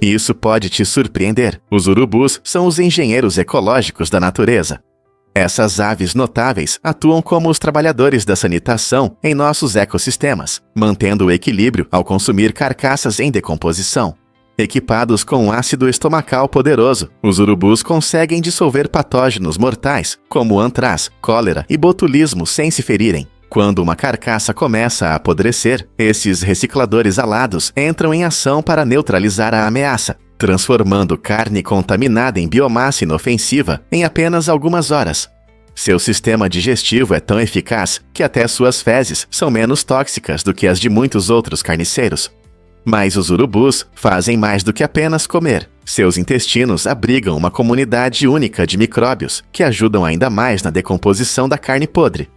E isso pode te surpreender. Os urubus são os engenheiros ecológicos da natureza. Essas aves notáveis atuam como os trabalhadores da sanitação em nossos ecossistemas, mantendo o equilíbrio ao consumir carcaças em decomposição. Equipados com um ácido estomacal poderoso, os urubus conseguem dissolver patógenos mortais, como antraz, cólera e botulismo sem se ferirem. Quando uma carcaça começa a apodrecer, esses recicladores alados entram em ação para neutralizar a ameaça, transformando carne contaminada em biomassa inofensiva em apenas algumas horas. Seu sistema digestivo é tão eficaz que até suas fezes são menos tóxicas do que as de muitos outros carniceiros. Mas os urubus fazem mais do que apenas comer. Seus intestinos abrigam uma comunidade única de micróbios que ajudam ainda mais na decomposição da carne podre.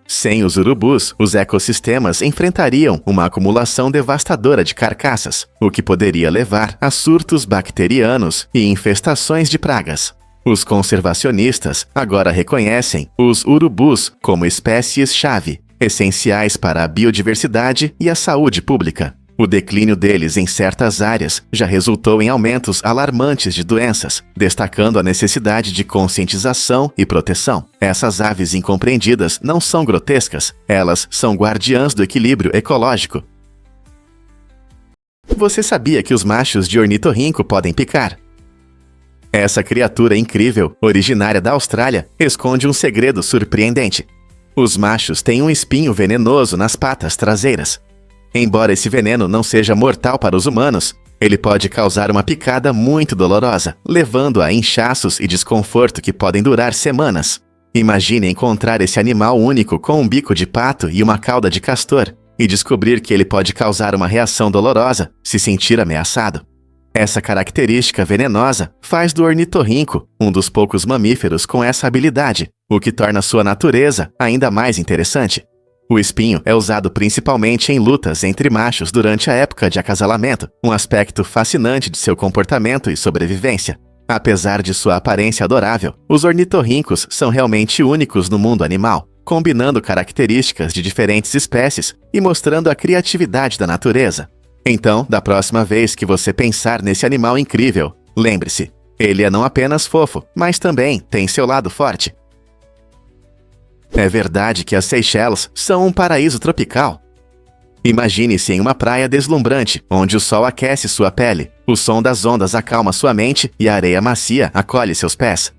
Sem os urubus, os ecossistemas enfrentariam uma acumulação devastadora de carcaças, o que poderia levar a surtos bacterianos e infestações de pragas. Os conservacionistas agora reconhecem os urubus como espécies-chave, essenciais para a biodiversidade e a saúde pública. O declínio deles em certas áreas já resultou em aumentos alarmantes de doenças, destacando a necessidade de conscientização e proteção. Essas aves incompreendidas não são grotescas, elas são guardiãs do equilíbrio ecológico. Você sabia que os machos de ornitorrinco podem picar? Essa criatura incrível, originária da Austrália, esconde um segredo surpreendente. Os machos têm um espinho venenoso nas patas traseiras. Embora esse veneno não seja mortal para os humanos, ele pode causar uma picada muito dolorosa, levando a inchaços e desconforto que podem durar semanas. Imagine encontrar esse animal único com um bico de pato e uma cauda de castor, e descobrir que ele pode causar uma reação dolorosa se sentir ameaçado. Essa característica venenosa faz do ornitorrinco um dos poucos mamíferos com essa habilidade, o que torna sua natureza ainda mais interessante. O espinho é usado principalmente em lutas entre machos durante a época de acasalamento, um aspecto fascinante de seu comportamento e sobrevivência. Apesar de sua aparência adorável, os ornitorrincos são realmente únicos no mundo animal, combinando características de diferentes espécies e mostrando a criatividade da natureza. Então, da próxima vez que você pensar nesse animal incrível, lembre-se, ele é não apenas fofo, mas também tem seu lado forte. É verdade que as Seychelles são um paraíso tropical. Imagine-se em uma praia deslumbrante, onde o sol aquece sua pele, o som das ondas acalma sua mente e a areia macia acolhe seus pés.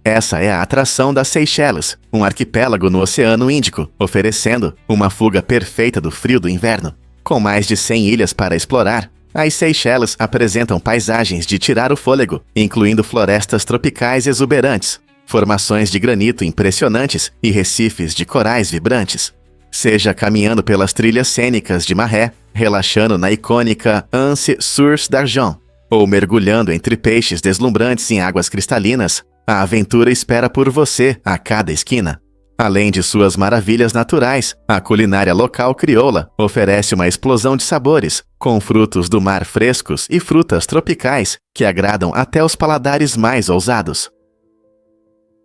Essa é a atração das Seychelles, um arquipélago no Oceano Índico, oferecendo uma fuga perfeita do frio do inverno. Com mais de 100 ilhas para explorar, as Seychelles apresentam paisagens de tirar o fôlego, incluindo florestas tropicais exuberantes, formações de granito impressionantes e recifes de corais vibrantes. Seja caminhando pelas trilhas cênicas de Maré, relaxando na icônica Anse Source d'Argent, ou mergulhando entre peixes deslumbrantes em águas cristalinas, a aventura espera por você a cada esquina. Além de suas maravilhas naturais, a culinária local crioula oferece uma explosão de sabores, com frutos do mar frescos e frutas tropicais que agradam até os paladares mais ousados.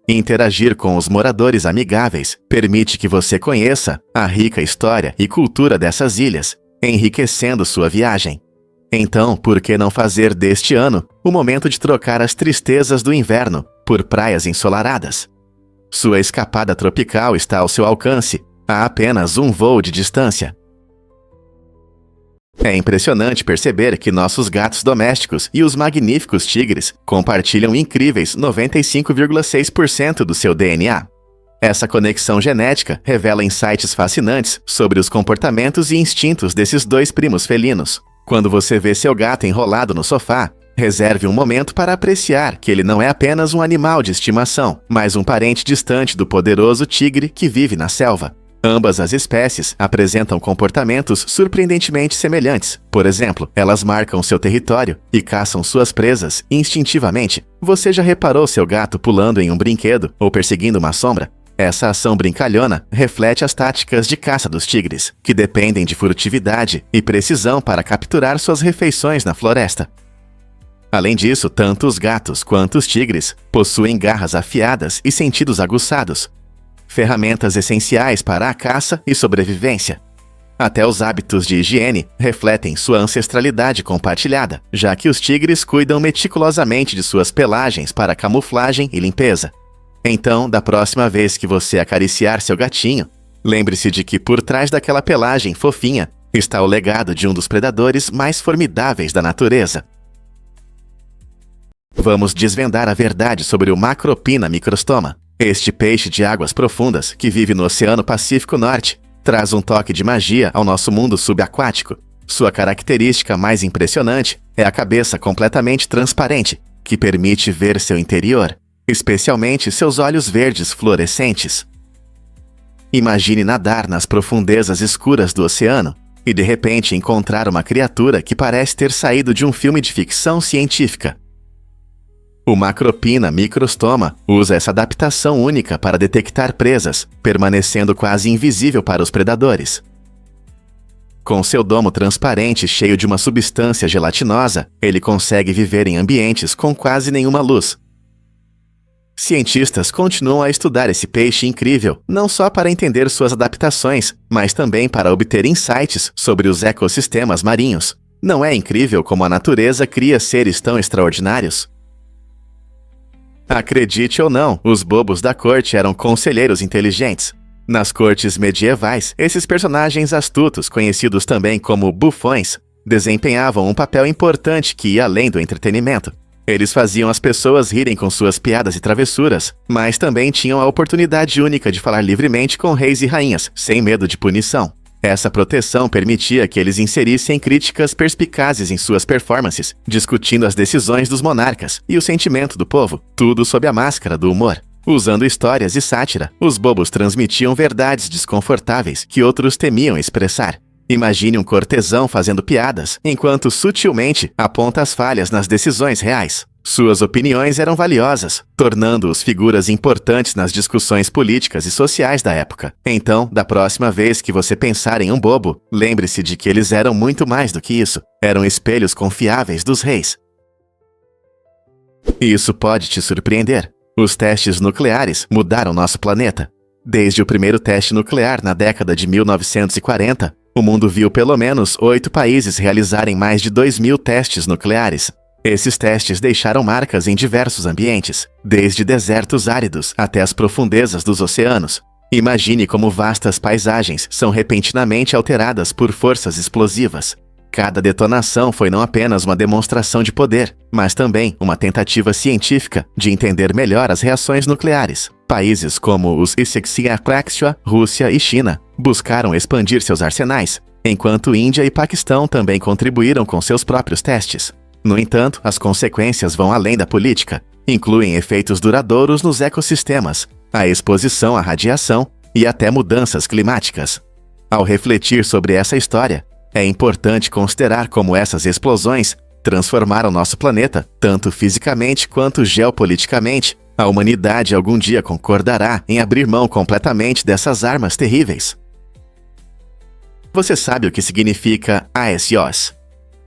Interagir com os moradores amigáveis permite que você conheça a rica história e cultura dessas ilhas, enriquecendo sua viagem. Então, por que não fazer deste ano o momento de trocar as tristezas do inverno por praias ensolaradas? Sua escapada tropical está ao seu alcance, a apenas um voo de distância. É impressionante perceber que nossos gatos domésticos e os magníficos tigres compartilham incríveis 95,6% do seu DNA. Essa conexão genética revela insights fascinantes sobre os comportamentos e instintos desses dois primos felinos. Quando você vê seu gato enrolado no sofá, reserve um momento para apreciar que ele não é apenas um animal de estimação, mas um parente distante do poderoso tigre que vive na selva. Ambas as espécies apresentam comportamentos surpreendentemente semelhantes. Por exemplo, elas marcam seu território e caçam suas presas instintivamente. Você já reparou seu gato pulando em um brinquedo ou perseguindo uma sombra? Essa ação brincalhona reflete as táticas de caça dos tigres, que dependem de furtividade e precisão para capturar suas refeições na floresta. Além disso, tanto os gatos quanto os tigres possuem garras afiadas e sentidos aguçados, ferramentas essenciais para a caça e sobrevivência. Até os hábitos de higiene refletem sua ancestralidade compartilhada, já que os tigres cuidam meticulosamente de suas pelagens para camuflagem e limpeza. Então, da próxima vez que você acariciar seu gatinho, lembre-se de que por trás daquela pelagem fofinha está o legado de um dos predadores mais formidáveis da natureza. Vamos desvendar a verdade sobre o Macropina microstoma. Este peixe de águas profundas, que vive no Oceano Pacífico Norte, traz um toque de magia ao nosso mundo subaquático. Sua característica mais impressionante é a cabeça completamente transparente, que permite ver seu interior, especialmente seus olhos verdes fluorescentes. Imagine nadar nas profundezas escuras do oceano e de repente encontrar uma criatura que parece ter saído de um filme de ficção científica. O Macropina microstoma usa essa adaptação única para detectar presas, permanecendo quase invisível para os predadores. Com seu domo transparente cheio de uma substância gelatinosa, ele consegue viver em ambientes com quase nenhuma luz. Cientistas continuam a estudar esse peixe incrível, não só para entender suas adaptações, mas também para obter insights sobre os ecossistemas marinhos. Não é incrível como a natureza cria seres tão extraordinários? Acredite ou não, os bobos da corte eram conselheiros inteligentes. Nas cortes medievais, esses personagens astutos, conhecidos também como bufões, desempenhavam um papel importante que ia além do entretenimento. Eles faziam as pessoas rirem com suas piadas e travessuras, mas também tinham a oportunidade única de falar livremente com reis e rainhas, sem medo de punição. Essa proteção permitia que eles inserissem críticas perspicazes em suas performances, discutindo as decisões dos monarcas e o sentimento do povo, tudo sob a máscara do humor. Usando histórias e sátira, os bobos transmitiam verdades desconfortáveis que outros temiam expressar. Imagine um cortesão fazendo piadas, enquanto sutilmente aponta as falhas nas decisões reais. Suas opiniões eram valiosas, tornando-os figuras importantes nas discussões políticas e sociais da época. Então, da próxima vez que você pensar em um bobo, lembre-se de que eles eram muito mais do que isso. Eram espelhos confiáveis dos reis. Isso pode te surpreender. Os testes nucleares mudaram nosso planeta. Desde o primeiro teste nuclear na década de 1940, o mundo viu pelo menos 8 países realizarem mais de 2.000 testes nucleares. Esses testes deixaram marcas em diversos ambientes, desde desertos áridos até as profundezas dos oceanos. Imagine como vastas paisagens são repentinamente alteradas por forças explosivas. Cada detonação foi não apenas uma demonstração de poder, mas também uma tentativa científica de entender melhor as reações nucleares. Países como os Issexiapraxia, Rússia e China buscaram expandir seus arsenais, enquanto Índia e Paquistão também contribuíram com seus próprios testes. No entanto, as consequências vão além da política, incluem efeitos duradouros nos ecossistemas, a exposição à radiação e até mudanças climáticas. Ao refletir sobre essa história, é importante considerar como essas explosões transformaram nosso planeta, tanto fisicamente quanto geopoliticamente. A humanidade algum dia concordará em abrir mão completamente dessas armas terríveis. Você sabe o que significa ASOS?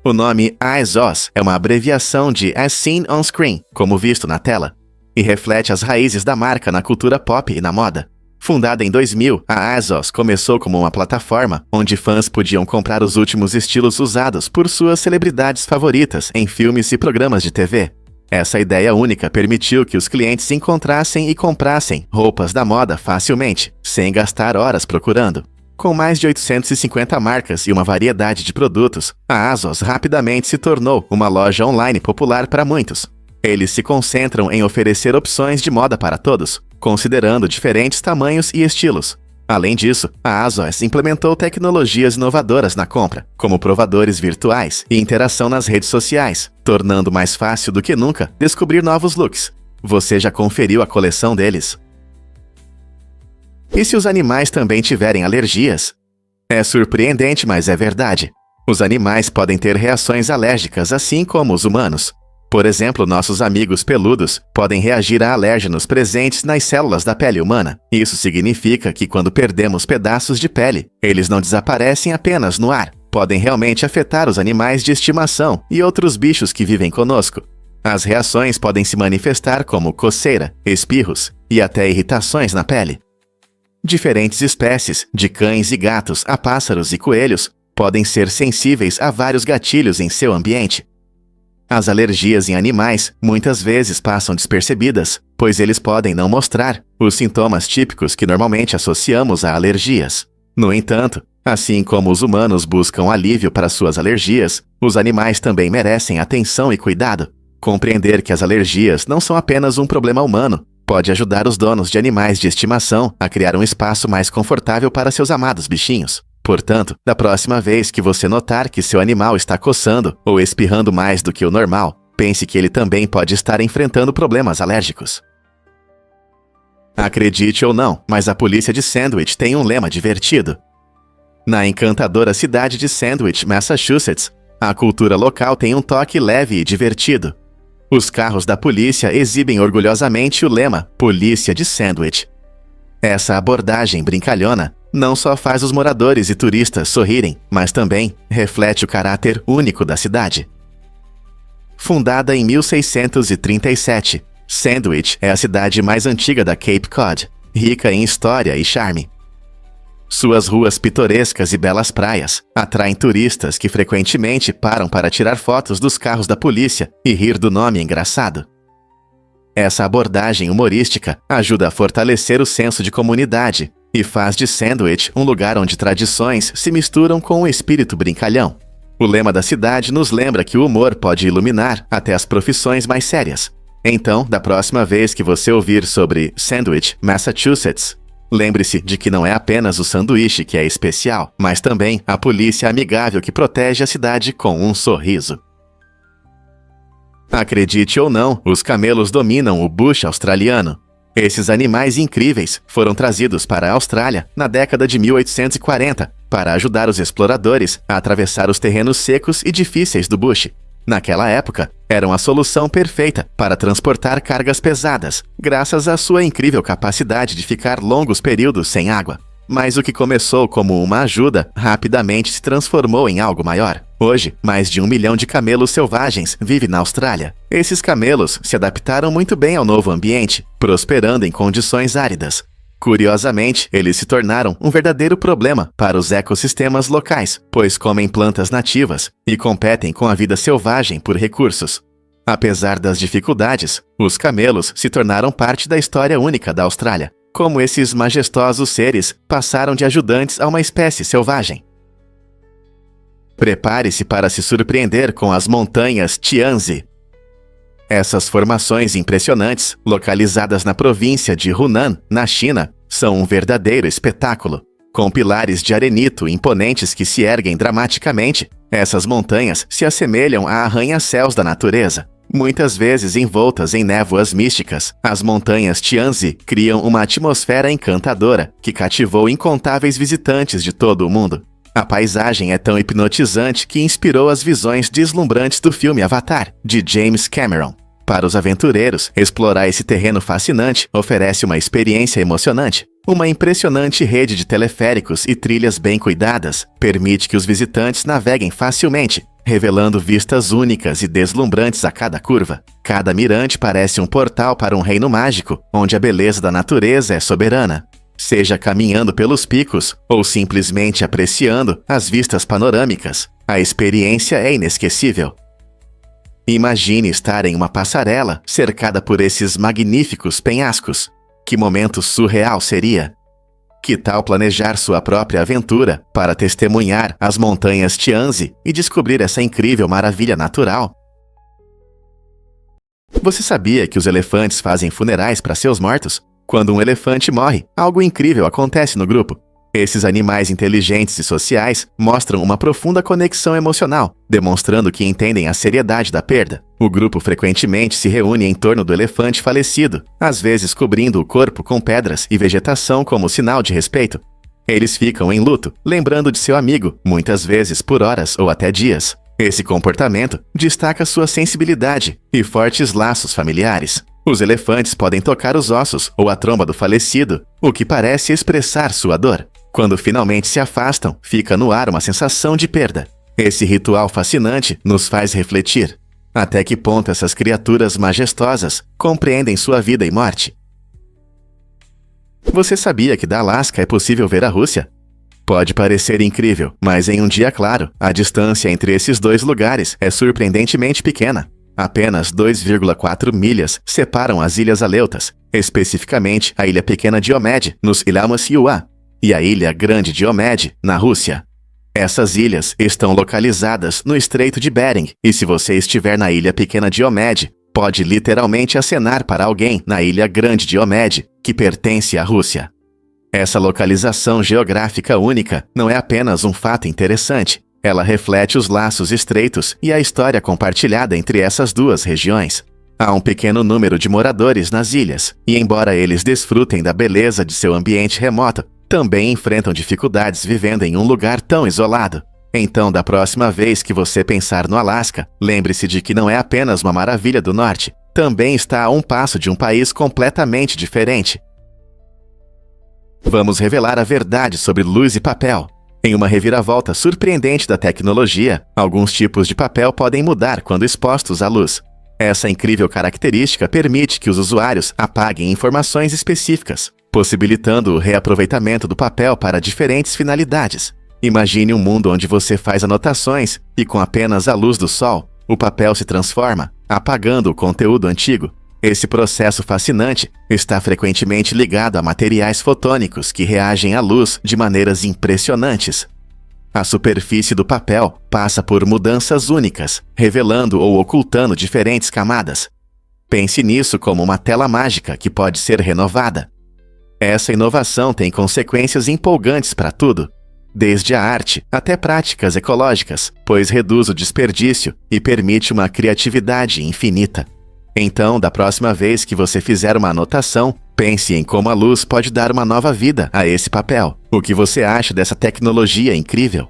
O nome ASOS é uma abreviação de As Seen on Screen, como visto na tela, e reflete as raízes da marca na cultura pop e na moda. Fundada em 2000, a ASOS começou como uma plataforma onde fãs podiam comprar os últimos estilos usados por suas celebridades favoritas em filmes e programas de TV. Essa ideia única permitiu que os clientes encontrassem e comprassem roupas da moda facilmente, sem gastar horas procurando. Com mais de 850 marcas e uma variedade de produtos, a ASOS rapidamente se tornou uma loja online popular para muitos. Eles se concentram em oferecer opções de moda para todos, considerando diferentes tamanhos e estilos. Além disso, a ASOS implementou tecnologias inovadoras na compra, como provadores virtuais e interação nas redes sociais, tornando mais fácil do que nunca descobrir novos looks. Você já conferiu a coleção deles? E se os animais também tiverem alergias? É surpreendente, mas é verdade. Os animais podem ter reações alérgicas assim como os humanos. Por exemplo, nossos amigos peludos podem reagir a alérgenos presentes nas células da pele humana. Isso significa que quando perdemos pedaços de pele, eles não desaparecem apenas no ar. Podem realmente afetar os animais de estimação e outros bichos que vivem conosco. As reações podem se manifestar como coceira, espirros e até irritações na pele. Diferentes espécies, de cães e gatos a pássaros e coelhos, podem ser sensíveis a vários gatilhos em seu ambiente. As alergias em animais muitas vezes passam despercebidas, pois eles podem não mostrar os sintomas típicos que normalmente associamos a alergias. No entanto, assim como os humanos buscam alívio para suas alergias, os animais também merecem atenção e cuidado. Compreender que as alergias não são apenas um problema humano pode ajudar os donos de animais de estimação a criar um espaço mais confortável para seus amados bichinhos. Portanto, da próxima vez que você notar que seu animal está coçando ou espirrando mais do que o normal, pense que ele também pode estar enfrentando problemas alérgicos. Acredite ou não, mas a polícia de Sandwich tem um lema divertido. Na encantadora cidade de Sandwich, Massachusetts, a cultura local tem um toque leve e divertido. Os carros da polícia exibem orgulhosamente o lema Polícia de Sandwich. Essa abordagem brincalhona não só faz os moradores e turistas sorrirem, mas também reflete o caráter único da cidade. Fundada em 1637, Sandwich é a cidade mais antiga da Cape Cod, rica em história e charme. Suas ruas pitorescas e belas praias atraem turistas que frequentemente param para tirar fotos dos carros da polícia e rir do nome engraçado. Essa abordagem humorística ajuda a fortalecer o senso de comunidade e faz de Sandwich um lugar onde tradições se misturam com o espírito brincalhão. O lema da cidade nos lembra que o humor pode iluminar até as profissões mais sérias. Então, da próxima vez que você ouvir sobre Sandwich, Massachusetts, lembre-se de que não é apenas o sanduíche que é especial, mas também a polícia amigável que protege a cidade com um sorriso. Acredite ou não, os camelos dominam o bush australiano. Esses animais incríveis foram trazidos para a Austrália na década de 1840 para ajudar os exploradores a atravessar os terrenos secos e difíceis do bush. Naquela época, eram a solução perfeita para transportar cargas pesadas, graças à sua incrível capacidade de ficar longos períodos sem água. Mas o que começou como uma ajuda, rapidamente se transformou em algo maior. Hoje, mais de 1 milhão de camelos selvagens vivem na Austrália. Esses camelos se adaptaram muito bem ao novo ambiente, prosperando em condições áridas. Curiosamente, eles se tornaram um verdadeiro problema para os ecossistemas locais, pois comem plantas nativas e competem com a vida selvagem por recursos. Apesar das dificuldades, os camelos se tornaram parte da história única da Austrália. Como esses majestosos seres passaram de ajudantes a uma espécie selvagem. Prepare-se para se surpreender com as montanhas Tianzi. Essas formações impressionantes, localizadas na província de Hunan, na China, são um verdadeiro espetáculo. Com pilares de arenito imponentes que se erguem dramaticamente, essas montanhas se assemelham a arranha-céus da natureza. Muitas vezes envoltas em névoas místicas, as montanhas Tianzi criam uma atmosfera encantadora que cativou incontáveis visitantes de todo o mundo. A paisagem é tão hipnotizante que inspirou as visões deslumbrantes do filme Avatar, de James Cameron. Para os aventureiros, explorar esse terreno fascinante oferece uma experiência emocionante. Uma impressionante rede de teleféricos e trilhas bem cuidadas permite que os visitantes naveguem facilmente, revelando vistas únicas e deslumbrantes a cada curva. Cada mirante parece um portal para um reino mágico, onde a beleza da natureza é soberana. Seja caminhando pelos picos ou simplesmente apreciando as vistas panorâmicas, a experiência é inesquecível. Imagine estar em uma passarela cercada por esses magníficos penhascos. Que momento surreal seria! Que tal planejar sua própria aventura para testemunhar as montanhas Tianzi e descobrir essa incrível maravilha natural? Você sabia que os elefantes fazem funerais para seus mortos? Quando um elefante morre, algo incrível acontece no grupo. Esses animais inteligentes e sociais mostram uma profunda conexão emocional, demonstrando que entendem a seriedade da perda. O grupo frequentemente se reúne em torno do elefante falecido, às vezes cobrindo o corpo com pedras e vegetação como sinal de respeito. Eles ficam em luto, lembrando de seu amigo, muitas vezes por horas ou até dias. Esse comportamento destaca sua sensibilidade e fortes laços familiares. Os elefantes podem tocar os ossos ou a tromba do falecido, o que parece expressar sua dor. Quando finalmente se afastam, fica no ar uma sensação de perda. Esse ritual fascinante nos faz refletir. Até que ponto essas criaturas majestosas compreendem sua vida e morte? Você sabia que da Alasca é possível ver a Rússia? Pode parecer incrível, mas em um dia claro, a distância entre esses dois lugares é surpreendentemente pequena. Apenas 2,4 milhas separam as Ilhas Aleutas, especificamente a Ilha Pequena Diomed, nos Ilhamos Iuá, e a Ilha Grande Diomed, na Rússia. Essas ilhas estão localizadas no Estreito de Bering, e se você estiver na Ilha Pequena Diomed, pode literalmente acenar para alguém na Ilha Grande Diomed, que pertence à Rússia. Essa localização geográfica única não é apenas um fato interessante, ela reflete os laços estreitos e a história compartilhada entre essas duas regiões. Há um pequeno número de moradores nas ilhas, e embora eles desfrutem da beleza de seu ambiente remoto, também enfrentam dificuldades vivendo em um lugar tão isolado. Então, da próxima vez que você pensar no Alasca, lembre-se de que não é apenas uma maravilha do norte, também está a um passo de um país completamente diferente. Vamos revelar a verdade sobre luz e papel. Em uma reviravolta surpreendente da tecnologia, alguns tipos de papel podem mudar quando expostos à luz. Essa incrível característica permite que os usuários apaguem informações específicas, possibilitando o reaproveitamento do papel para diferentes finalidades. Imagine um mundo onde você faz anotações e, com apenas a luz do sol, o papel se transforma, apagando o conteúdo antigo. Esse processo fascinante está frequentemente ligado a materiais fotônicos que reagem à luz de maneiras impressionantes. A superfície do papel passa por mudanças únicas, revelando ou ocultando diferentes camadas. Pense nisso como uma tela mágica que pode ser renovada. Essa inovação tem consequências empolgantes para tudo, desde a arte até práticas ecológicas, pois reduz o desperdício e permite uma criatividade infinita. Então, da próxima vez que você fizer uma anotação, pense em como a luz pode dar uma nova vida a esse papel. O que você acha dessa tecnologia incrível?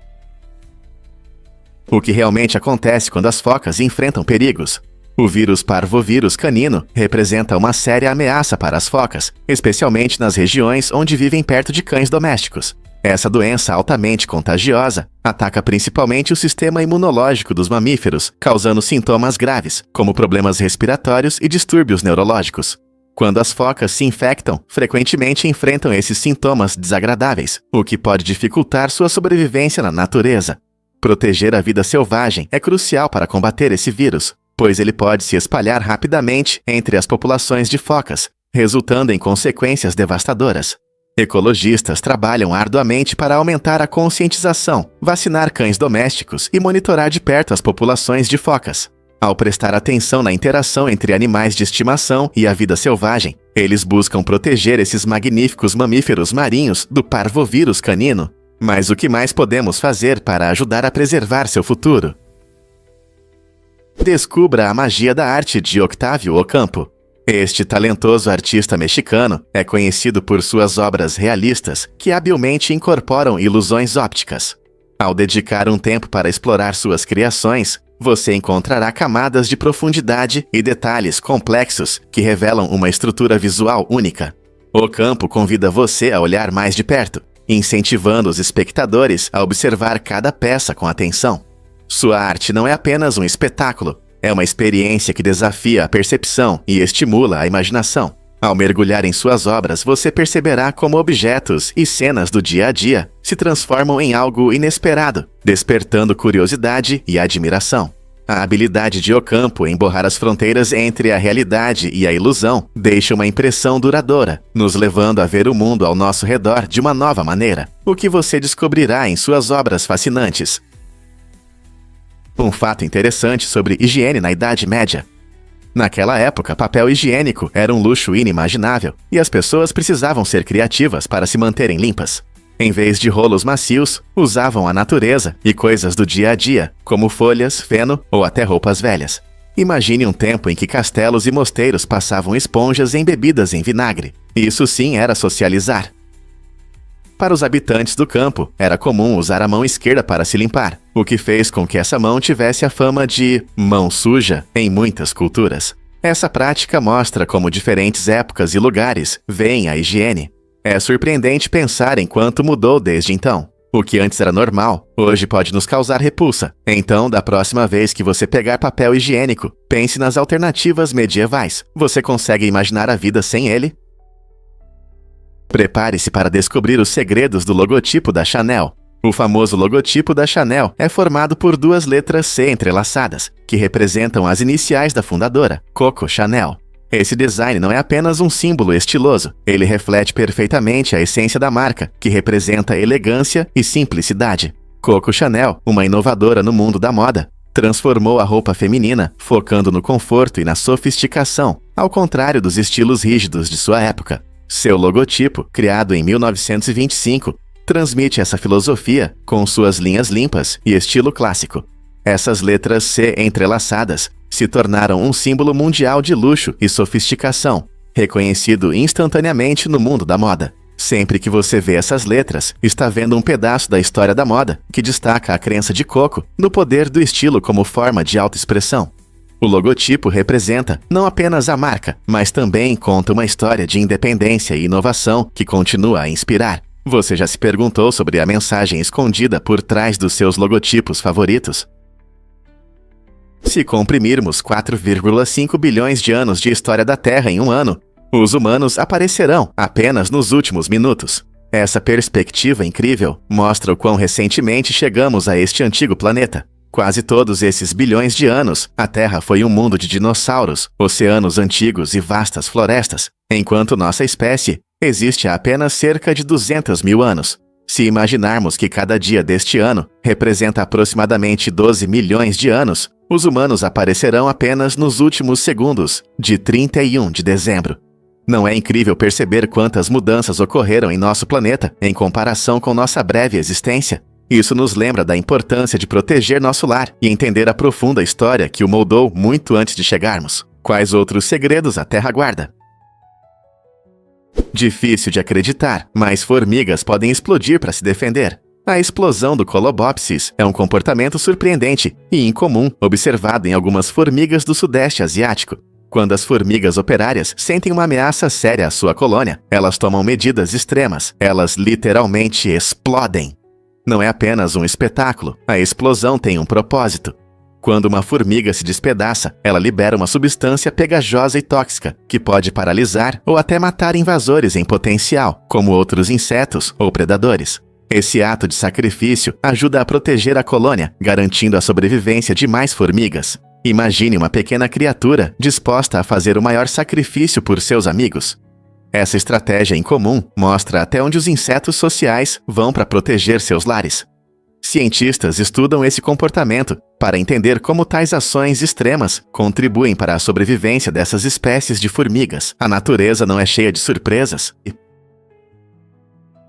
O que realmente acontece quando as focas enfrentam perigos? O vírus parvovírus canino representa uma séria ameaça para as focas, especialmente nas regiões onde vivem perto de cães domésticos. Essa doença altamente contagiosa ataca principalmente o sistema imunológico dos mamíferos, causando sintomas graves, como problemas respiratórios e distúrbios neurológicos. Quando as focas se infectam, frequentemente enfrentam esses sintomas desagradáveis, o que pode dificultar sua sobrevivência na natureza. Proteger a vida selvagem é crucial para combater esse vírus, pois ele pode se espalhar rapidamente entre as populações de focas, resultando em consequências devastadoras. Ecologistas trabalham arduamente para aumentar a conscientização, vacinar cães domésticos e monitorar de perto as populações de focas. Ao prestar atenção na interação entre animais de estimação e a vida selvagem, eles buscam proteger esses magníficos mamíferos marinhos do parvovírus canino. Mas o que mais podemos fazer para ajudar a preservar seu futuro? Descubra a magia da arte de Octávio Ocampo. Este talentoso artista mexicano é conhecido por suas obras realistas que habilmente incorporam ilusões ópticas. Ao dedicar um tempo para explorar suas criações, você encontrará camadas de profundidade e detalhes complexos que revelam uma estrutura visual única. Ocampo convida você a olhar mais de perto, incentivando os espectadores a observar cada peça com atenção. Sua arte não é apenas um espetáculo, é uma experiência que desafia a percepção e estimula a imaginação. Ao mergulhar em suas obras, você perceberá como objetos e cenas do dia a dia se transformam em algo inesperado, despertando curiosidade e admiração. A habilidade de Ocampo em borrar as fronteiras entre a realidade e a ilusão deixa uma impressão duradoura, nos levando a ver o mundo ao nosso redor de uma nova maneira. O que você descobrirá em suas obras fascinantes? Um fato interessante sobre higiene na Idade Média. Naquela época, papel higiênico era um luxo inimaginável, e as pessoas precisavam ser criativas para se manterem limpas. Em vez de rolos macios, usavam a natureza e coisas do dia a dia, como folhas, feno ou até roupas velhas. Imagine um tempo em que castelos e mosteiros passavam esponjas embebidas em vinagre. Isso sim era socializar. Para os habitantes do campo, era comum usar a mão esquerda para se limpar, o que fez com que essa mão tivesse a fama de mão suja em muitas culturas. Essa prática mostra como diferentes épocas e lugares veem a higiene. É surpreendente pensar em quanto mudou desde então. O que antes era normal, hoje pode nos causar repulsa. Então, da próxima vez que você pegar papel higiênico, pense nas alternativas medievais. Você consegue imaginar a vida sem ele? Prepare-se para descobrir os segredos do logotipo da Chanel. O famoso logotipo da Chanel é formado por duas letras C entrelaçadas, que representam as iniciais da fundadora, Coco Chanel. Esse design não é apenas um símbolo estiloso, ele reflete perfeitamente a essência da marca, que representa elegância e simplicidade. Coco Chanel, uma inovadora no mundo da moda, transformou a roupa feminina, focando no conforto e na sofisticação, ao contrário dos estilos rígidos de sua época. Seu logotipo, criado em 1925, transmite essa filosofia com suas linhas limpas e estilo clássico. Essas letras C entrelaçadas se tornaram um símbolo mundial de luxo e sofisticação, reconhecido instantaneamente no mundo da moda. Sempre que você vê essas letras, está vendo um pedaço da história da moda que destaca a crença de Coco no poder do estilo como forma de autoexpressão. O logotipo representa não apenas a marca, mas também conta uma história de independência e inovação que continua a inspirar. Você já se perguntou sobre a mensagem escondida por trás dos seus logotipos favoritos? Se comprimirmos 4,5 bilhões de anos de história da Terra em um ano, os humanos aparecerão apenas nos últimos minutos. Essa perspectiva incrível mostra o quão recentemente chegamos a este antigo planeta. Quase todos esses bilhões de anos, a Terra foi um mundo de dinossauros, oceanos antigos e vastas florestas, enquanto nossa espécie existe há apenas cerca de 200 mil anos. Se imaginarmos que cada dia deste ano representa aproximadamente 12 milhões de anos, os humanos aparecerão apenas nos últimos segundos de 31 de dezembro. Não é incrível perceber quantas mudanças ocorreram em nosso planeta em comparação com nossa breve existência? Isso nos lembra da importância de proteger nosso lar e entender a profunda história que o moldou muito antes de chegarmos. Quais outros segredos a Terra guarda? Difícil de acreditar, mas formigas podem explodir para se defender. A explosão do Colobopsis é um comportamento surpreendente e incomum observado em algumas formigas do Sudeste Asiático. Quando as formigas operárias sentem uma ameaça séria à sua colônia, elas tomam medidas extremas. Elas literalmente explodem. Não é apenas um espetáculo, a explosão tem um propósito. Quando uma formiga se despedaça, ela libera uma substância pegajosa e tóxica, que pode paralisar ou até matar invasores em potencial, como outros insetos ou predadores. Esse ato de sacrifício ajuda a proteger a colônia, garantindo a sobrevivência de mais formigas. Imagine uma pequena criatura disposta a fazer o maior sacrifício por seus amigos. Essa estratégia incomum mostra até onde os insetos sociais vão para proteger seus lares. Cientistas estudam esse comportamento para entender como tais ações extremas contribuem para a sobrevivência dessas espécies de formigas. A natureza não é cheia de surpresas.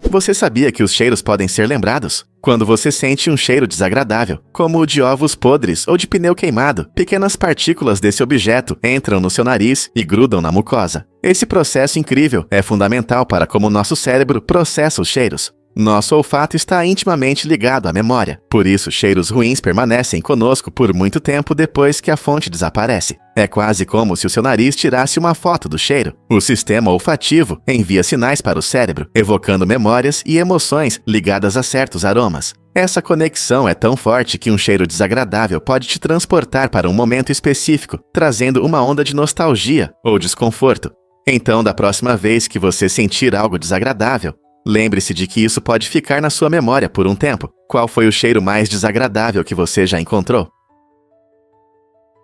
Você sabia que os cheiros podem ser lembrados? Quando você sente um cheiro desagradável, como o de ovos podres ou de pneu queimado, pequenas partículas desse objeto entram no seu nariz e grudam na mucosa. Esse processo incrível é fundamental para como nosso cérebro processa os cheiros. Nosso olfato está intimamente ligado à memória, por isso cheiros ruins permanecem conosco por muito tempo depois que a fonte desaparece. É quase como se o seu nariz tirasse uma foto do cheiro. O sistema olfativo envia sinais para o cérebro, evocando memórias e emoções ligadas a certos aromas. Essa conexão é tão forte que um cheiro desagradável pode te transportar para um momento específico, trazendo uma onda de nostalgia ou desconforto. Então, da próxima vez que você sentir algo desagradável, lembre-se de que isso pode ficar na sua memória por um tempo. Qual foi o cheiro mais desagradável que você já encontrou?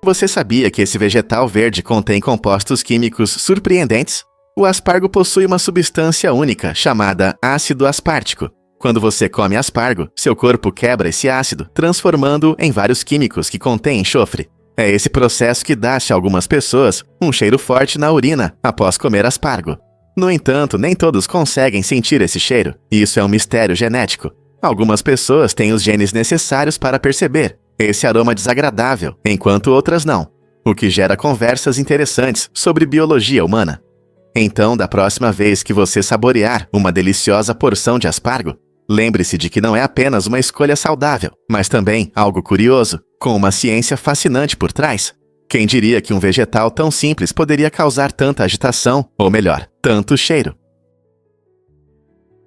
Você sabia que esse vegetal verde contém compostos químicos surpreendentes? O aspargo possui uma substância única chamada ácido aspartico. Quando você come aspargo, seu corpo quebra esse ácido, transformando-o em vários químicos que contêm enxofre. É esse processo que dá a algumas pessoas um cheiro forte na urina após comer aspargo. No entanto, nem todos conseguem sentir esse cheiro, e isso é um mistério genético. Algumas pessoas têm os genes necessários para perceber esse aroma desagradável, enquanto outras não, o que gera conversas interessantes sobre biologia humana. Então, da próxima vez que você saborear uma deliciosa porção de aspargo, lembre-se de que não é apenas uma escolha saudável, mas também algo curioso, com uma ciência fascinante por trás. Quem diria que um vegetal tão simples poderia causar tanta agitação, ou melhor, tanto cheiro?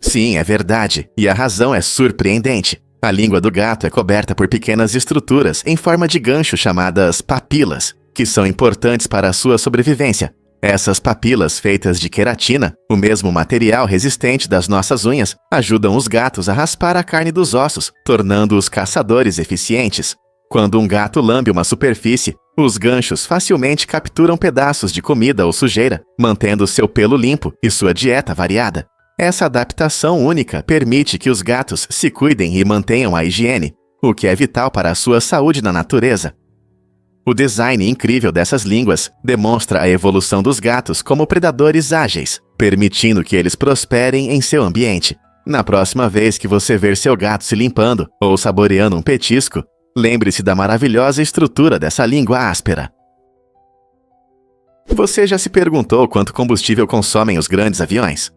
Sim, é verdade, e a razão é surpreendente. A língua do gato é coberta por pequenas estruturas em forma de gancho chamadas papilas, que são importantes para a sua sobrevivência. Essas papilas feitas de queratina, o mesmo material resistente das nossas unhas, ajudam os gatos a raspar a carne dos ossos, tornando-os caçadores eficientes. Quando um gato lambe uma superfície, os ganchos facilmente capturam pedaços de comida ou sujeira, mantendo seu pelo limpo e sua dieta variada. Essa adaptação única permite que os gatos se cuidem e mantenham a higiene, o que é vital para a sua saúde na natureza. O design incrível dessas línguas demonstra a evolução dos gatos como predadores ágeis, permitindo que eles prosperem em seu ambiente. Na próxima vez que você ver seu gato se limpando ou saboreando um petisco, lembre-se da maravilhosa estrutura dessa língua áspera. Você já se perguntou quanto combustível consomem os grandes aviões?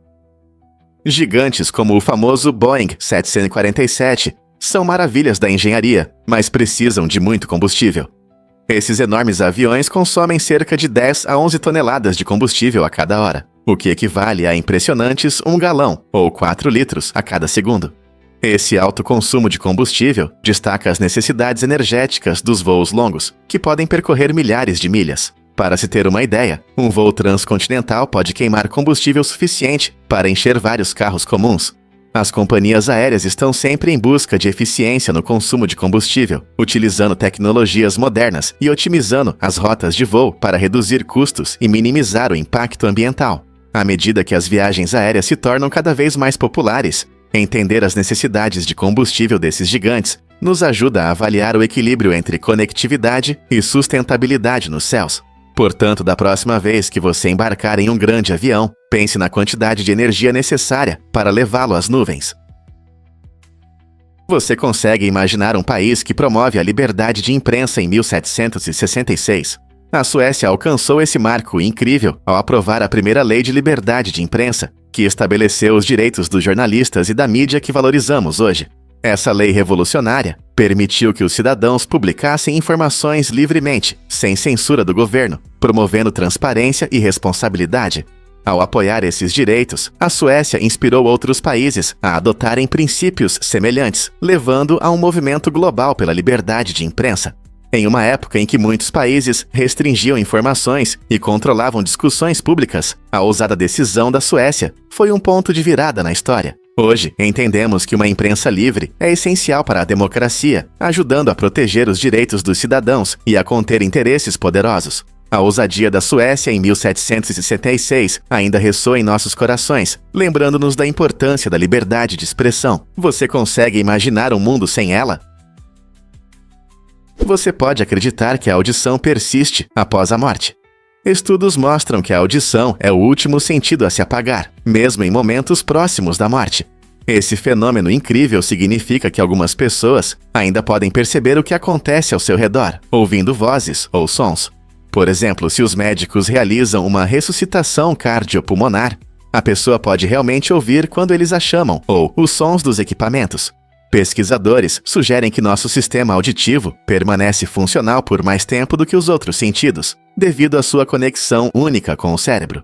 Gigantes como o famoso Boeing 747 são maravilhas da engenharia, mas precisam de muito combustível. Esses enormes aviões consomem cerca de 10 a 11 toneladas de combustível a cada hora, o que equivale a impressionantes 1 galão, ou 4 litros, a cada segundo. Esse alto consumo de combustível destaca as necessidades energéticas dos voos longos, que podem percorrer milhares de milhas. Para se ter uma ideia, um voo transcontinental pode queimar combustível suficiente para encher vários carros comuns. As companhias aéreas estão sempre em busca de eficiência no consumo de combustível, utilizando tecnologias modernas e otimizando as rotas de voo para reduzir custos e minimizar o impacto ambiental. À medida que as viagens aéreas se tornam cada vez mais populares, entender as necessidades de combustível desses gigantes nos ajuda a avaliar o equilíbrio entre conectividade e sustentabilidade nos céus. Portanto, da próxima vez que você embarcar em um grande avião, pense na quantidade de energia necessária para levá-lo às nuvens. Você consegue imaginar um país que promove a liberdade de imprensa em 1766? A Suécia alcançou esse marco incrível ao aprovar a primeira lei de liberdade de imprensa, que estabeleceu os direitos dos jornalistas e da mídia que valorizamos hoje. Essa lei revolucionária permitiu que os cidadãos publicassem informações livremente, sem censura do governo, promovendo transparência e responsabilidade. Ao apoiar esses direitos, a Suécia inspirou outros países a adotarem princípios semelhantes, levando a um movimento global pela liberdade de imprensa. Em uma época em que muitos países restringiam informações e controlavam discussões públicas, a ousada decisão da Suécia foi um ponto de virada na história. Hoje, entendemos que uma imprensa livre é essencial para a democracia, ajudando a proteger os direitos dos cidadãos e a conter interesses poderosos. A ousadia da Suécia em 1766 ainda ressoa em nossos corações, lembrando-nos da importância da liberdade de expressão. Você consegue imaginar um mundo sem ela? Você pode acreditar que a audição persiste após a morte. Estudos mostram que a audição é o último sentido a se apagar, mesmo em momentos próximos da morte. Esse fenômeno incrível significa que algumas pessoas ainda podem perceber o que acontece ao seu redor, ouvindo vozes ou sons. Por exemplo, se os médicos realizam uma ressuscitação cardiopulmonar, a pessoa pode realmente ouvir quando eles a chamam ou os sons dos equipamentos. Pesquisadores sugerem que nosso sistema auditivo permanece funcional por mais tempo do que os outros sentidos, devido à sua conexão única com o cérebro.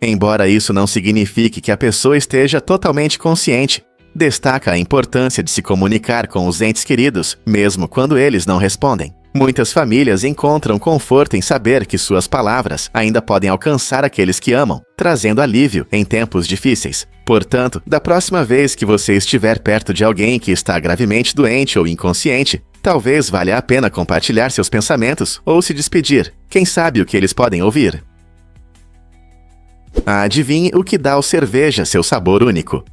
Embora isso não signifique que a pessoa esteja totalmente consciente, destaca a importância de se comunicar com os entes queridos, mesmo quando eles não respondem. Muitas famílias encontram conforto em saber que suas palavras ainda podem alcançar aqueles que amam, trazendo alívio em tempos difíceis. Portanto, da próxima vez que você estiver perto de alguém que está gravemente doente ou inconsciente, talvez valha a pena compartilhar seus pensamentos ou se despedir. Quem sabe o que eles podem ouvir? Adivinhe o que dá ao cerveja seu sabor único.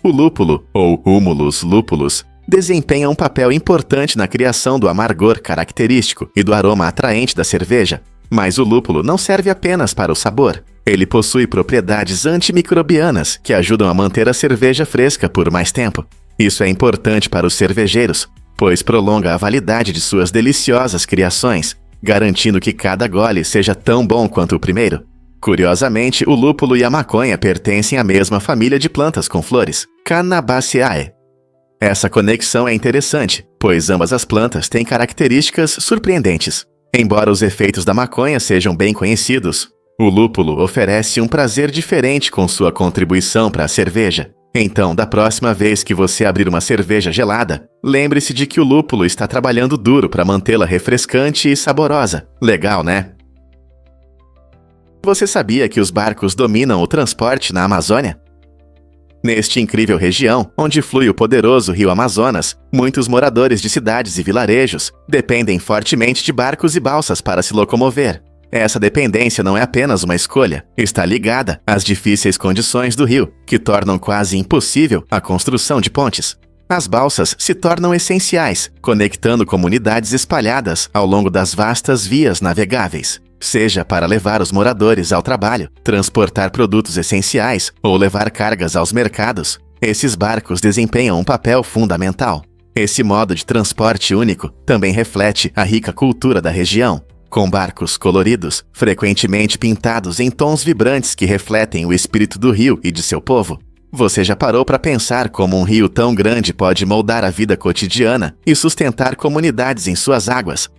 O lúpulo, ou Humulus lupulus, desempenha um papel importante na criação do amargor característico e do aroma atraente da cerveja. Mas o lúpulo não serve apenas para o sabor. Ele possui propriedades antimicrobianas que ajudam a manter a cerveja fresca por mais tempo. Isso é importante para os cervejeiros, pois prolonga a validade de suas deliciosas criações, garantindo que cada gole seja tão bom quanto o primeiro. Curiosamente, o lúpulo e a maconha pertencem à mesma família de plantas com flores, Cannabaceae. Essa conexão é interessante, pois ambas as plantas têm características surpreendentes. Embora os efeitos da maconha sejam bem conhecidos, o lúpulo oferece um prazer diferente com sua contribuição para a cerveja. Então, da próxima vez que você abrir uma cerveja gelada, lembre-se de que o lúpulo está trabalhando duro para mantê-la refrescante e saborosa. Legal, né? Você sabia que os barcos dominam o transporte na Amazônia? Neste incrível região, onde flui o poderoso rio Amazonas, muitos moradores de cidades e vilarejos dependem fortemente de barcos e balsas para se locomover. Essa dependência não é apenas uma escolha, está ligada às difíceis condições do rio, que tornam quase impossível a construção de pontes. As balsas se tornam essenciais, conectando comunidades espalhadas ao longo das vastas vias navegáveis. Seja para levar os moradores ao trabalho, transportar produtos essenciais ou levar cargas aos mercados, esses barcos desempenham um papel fundamental. Esse modo de transporte único também reflete a rica cultura da região, com barcos coloridos, frequentemente pintados em tons vibrantes que refletem o espírito do rio e de seu povo. Você já parou para pensar como um rio tão grande pode moldar a vida cotidiana e sustentar comunidades em suas águas?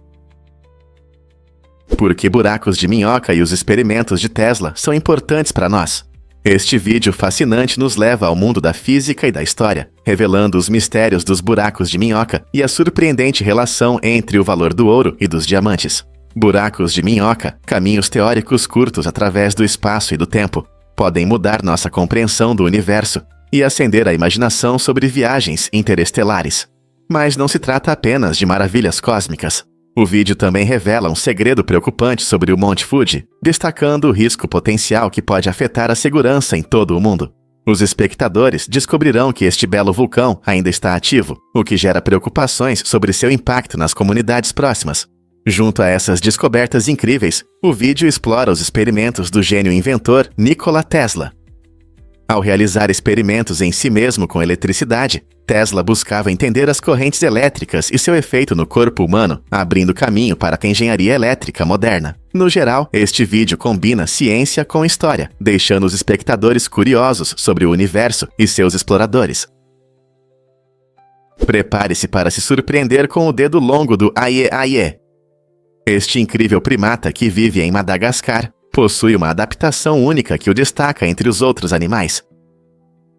Por que buracos de minhoca e os experimentos de Tesla são importantes para nós? Este vídeo fascinante nos leva ao mundo da física e da história, revelando os mistérios dos buracos de minhoca e a surpreendente relação entre o valor do ouro e dos diamantes. Buracos de minhoca, caminhos teóricos curtos através do espaço e do tempo, podem mudar nossa compreensão do universo e acender a imaginação sobre viagens interestelares. Mas não se trata apenas de maravilhas cósmicas. O vídeo também revela um segredo preocupante sobre o Monte Fuji, destacando o risco potencial que pode afetar a segurança em todo o mundo. Os espectadores descobrirão que este belo vulcão ainda está ativo, o que gera preocupações sobre seu impacto nas comunidades próximas. Junto a essas descobertas incríveis, o vídeo explora os experimentos do gênio inventor Nikola Tesla. Ao realizar experimentos em si mesmo com eletricidade, Tesla buscava entender as correntes elétricas e seu efeito no corpo humano, abrindo caminho para a engenharia elétrica moderna. No geral, este vídeo combina ciência com história, deixando os espectadores curiosos sobre o universo e seus exploradores. Prepare-se para se surpreender com o dedo longo do Aie-Aie. Este incrível primata que vive em Madagascar possui uma adaptação única que o destaca entre os outros animais.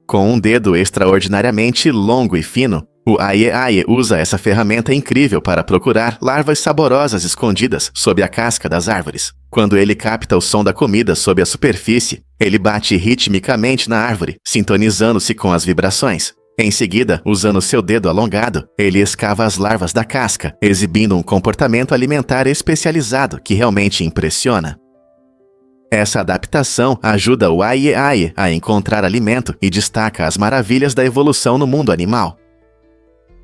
Com um dedo extraordinariamente longo e fino, o Aie-Aie usa essa ferramenta incrível para procurar larvas saborosas escondidas sob a casca das árvores. Quando ele capta o som da comida sob a superfície, ele bate ritmicamente na árvore, sintonizando-se com as vibrações. Em seguida, usando seu dedo alongado, ele escava as larvas da casca, exibindo um comportamento alimentar especializado que realmente impressiona. Essa adaptação ajuda o Aie-Aie a encontrar alimento e destaca as maravilhas da evolução no mundo animal.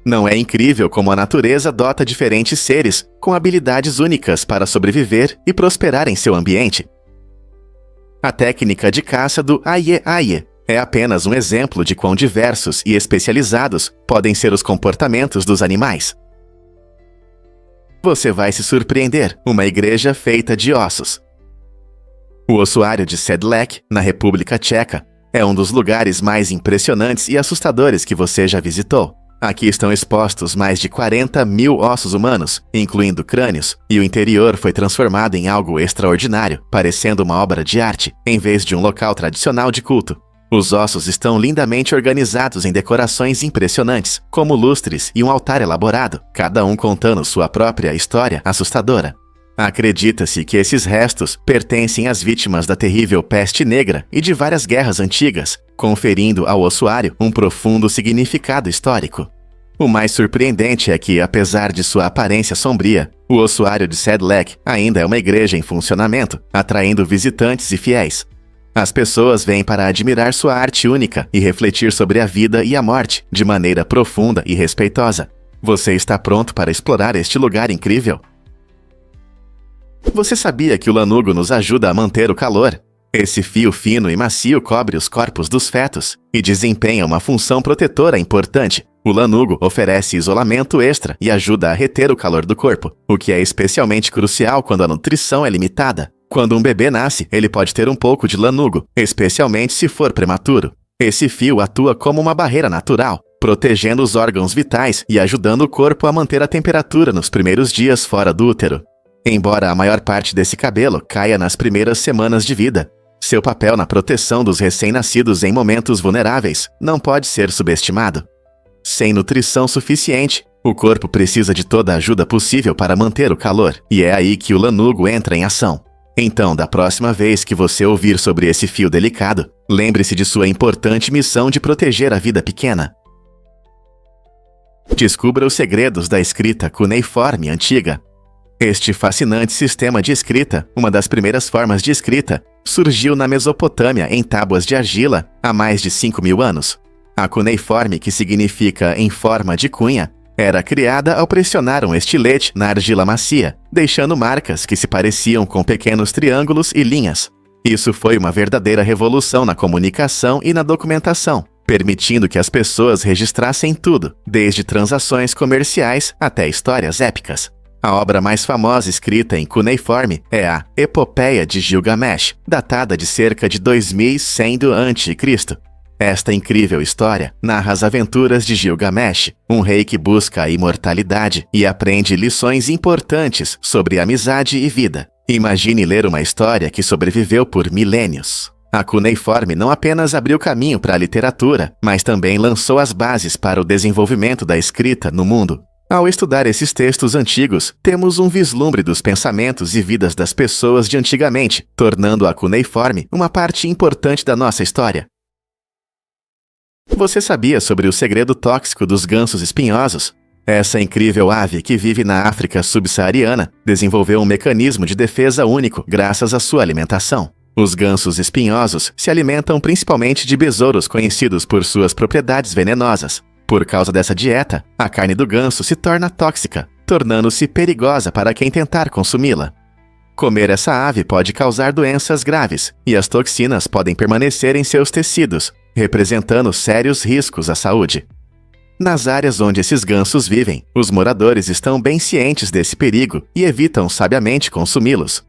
Não é incrível como a natureza dota diferentes seres com habilidades únicas para sobreviver e prosperar em seu ambiente? A técnica de caça do Aie-Aie é apenas um exemplo de quão diversos e especializados podem ser os comportamentos dos animais. Você vai se surpreender, uma igreja feita de ossos. O ossuário de Sedlec, na República Tcheca, é um dos lugares mais impressionantes e assustadores que você já visitou. Aqui estão expostos mais de 40 mil ossos humanos, incluindo crânios, e o interior foi transformado em algo extraordinário, parecendo uma obra de arte, em vez de um local tradicional de culto. Os ossos estão lindamente organizados em decorações impressionantes, como lustres e um altar elaborado, cada um contando sua própria história assustadora. Acredita-se que esses restos pertencem às vítimas da terrível peste negra e de várias guerras antigas, conferindo ao ossuário um profundo significado histórico. O mais surpreendente é que, apesar de sua aparência sombria, o ossuário de Sedlec ainda é uma igreja em funcionamento, atraindo visitantes e fiéis. As pessoas vêm para admirar sua arte única e refletir sobre a vida e a morte de maneira profunda e respeitosa. Você está pronto para explorar este lugar incrível? Você sabia que o lanugo nos ajuda a manter o calor? Esse fio fino e macio cobre os corpos dos fetos e desempenha uma função protetora importante. O lanugo oferece isolamento extra e ajuda a reter o calor do corpo, o que é especialmente crucial quando a nutrição é limitada. Quando um bebê nasce, ele pode ter um pouco de lanugo, especialmente se for prematuro. Esse fio atua como uma barreira natural, protegendo os órgãos vitais e ajudando o corpo a manter a temperatura nos primeiros dias fora do útero. Embora a maior parte desse cabelo caia nas primeiras semanas de vida, seu papel na proteção dos recém-nascidos em momentos vulneráveis não pode ser subestimado. Sem nutrição suficiente, o corpo precisa de toda a ajuda possível para manter o calor, e é aí que o lanugo entra em ação. Então, da próxima vez que você ouvir sobre esse fio delicado, lembre-se de sua importante missão de proteger a vida pequena. Descubra os segredos da escrita cuneiforme antiga. Este fascinante sistema de escrita, uma das primeiras formas de escrita, surgiu na Mesopotâmia em tábuas de argila há mais de 5.000 anos. A cuneiforme, que significa em forma de cunha, era criada ao pressionar um estilete na argila macia, deixando marcas que se pareciam com pequenos triângulos e linhas. Isso foi uma verdadeira revolução na comunicação e na documentação, permitindo que as pessoas registrassem tudo, desde transações comerciais até histórias épicas. A obra mais famosa escrita em cuneiforme é a Epopeia de Gilgamesh, datada de cerca de 2100 a.C. Esta incrível história narra as aventuras de Gilgamesh, um rei que busca a imortalidade e aprende lições importantes sobre amizade e vida. Imagine ler uma história que sobreviveu por milênios. A cuneiforme não apenas abriu caminho para a literatura, mas também lançou as bases para o desenvolvimento da escrita no mundo. Ao estudar esses textos antigos, temos um vislumbre dos pensamentos e vidas das pessoas de antigamente, tornando a cuneiforme uma parte importante da nossa história. Você sabia sobre o segredo tóxico dos gansos espinhosos? Essa incrível ave que vive na África subsaariana desenvolveu um mecanismo de defesa único graças à sua alimentação. Os gansos espinhosos se alimentam principalmente de besouros conhecidos por suas propriedades venenosas. Por causa dessa dieta, a carne do ganso se torna tóxica, tornando-se perigosa para quem tentar consumi-la. Comer essa ave pode causar doenças graves, e as toxinas podem permanecer em seus tecidos, representando sérios riscos à saúde. Nas áreas onde esses gansos vivem, os moradores estão bem cientes desse perigo e evitam sabiamente consumi-los.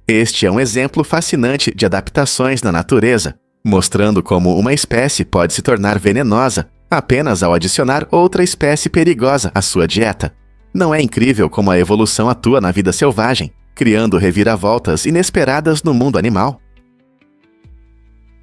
Este é um exemplo fascinante de adaptações na natureza, mostrando como uma espécie pode se tornar venenosa apenas ao adicionar outra espécie perigosa à sua dieta. Não é incrível como a evolução atua na vida selvagem, criando reviravoltas inesperadas no mundo animal?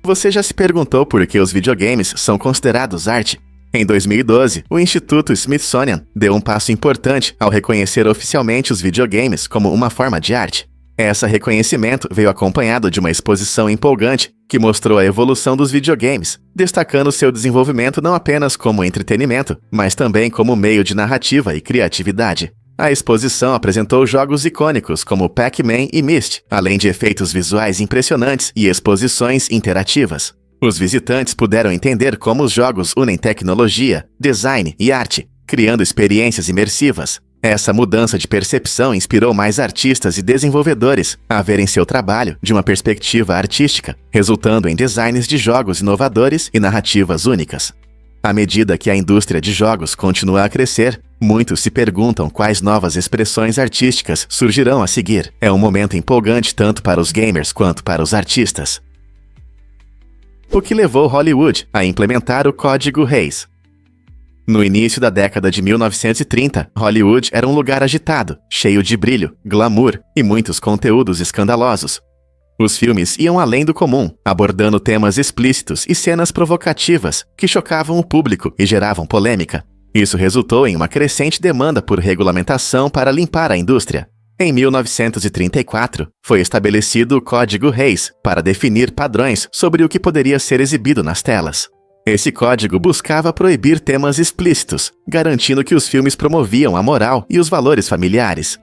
Você já se perguntou por que os videogames são considerados arte? Em 2012, o Instituto Smithsonian deu um passo importante ao reconhecer oficialmente os videogames como uma forma de arte. Esse reconhecimento veio acompanhado de uma exposição empolgante que mostrou a evolução dos videogames, destacando seu desenvolvimento não apenas como entretenimento, mas também como meio de narrativa e criatividade. A exposição apresentou jogos icônicos como Pac-Man e Myst, além de efeitos visuais impressionantes e exposições interativas. Os visitantes puderam entender como os jogos unem tecnologia, design e arte, criando experiências imersivas. Essa mudança de percepção inspirou mais artistas e desenvolvedores a verem seu trabalho de uma perspectiva artística, resultando em designs de jogos inovadores e narrativas únicas. À medida que a indústria de jogos continua a crescer, muitos se perguntam quais novas expressões artísticas surgirão a seguir. É um momento empolgante tanto para os gamers quanto para os artistas. O que levou Hollywood a implementar o Código Hays? No início da década de 1930, Hollywood era um lugar agitado, cheio de brilho, glamour e muitos conteúdos escandalosos. Os filmes iam além do comum, abordando temas explícitos e cenas provocativas que chocavam o público e geravam polêmica. Isso resultou em uma crescente demanda por regulamentação para limpar a indústria. Em 1934, foi estabelecido o Código Hays para definir padrões sobre o que poderia ser exibido nas telas. Esse código buscava proibir temas explícitos, garantindo que os filmes promoviam a moral e os valores familiares.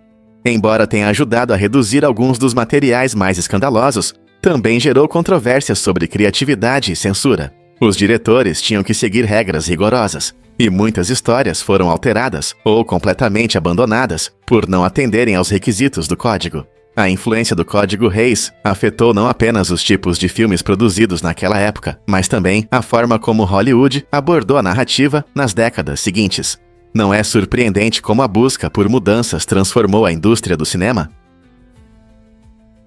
Embora tenha ajudado a reduzir alguns dos materiais mais escandalosos, também gerou controvérsias sobre criatividade e censura. Os diretores tinham que seguir regras rigorosas, e muitas histórias foram alteradas ou completamente abandonadas por não atenderem aos requisitos do código. A influência do Código Hays afetou não apenas os tipos de filmes produzidos naquela época, mas também a forma como Hollywood abordou a narrativa nas décadas seguintes. Não é surpreendente como a busca por mudanças transformou a indústria do cinema?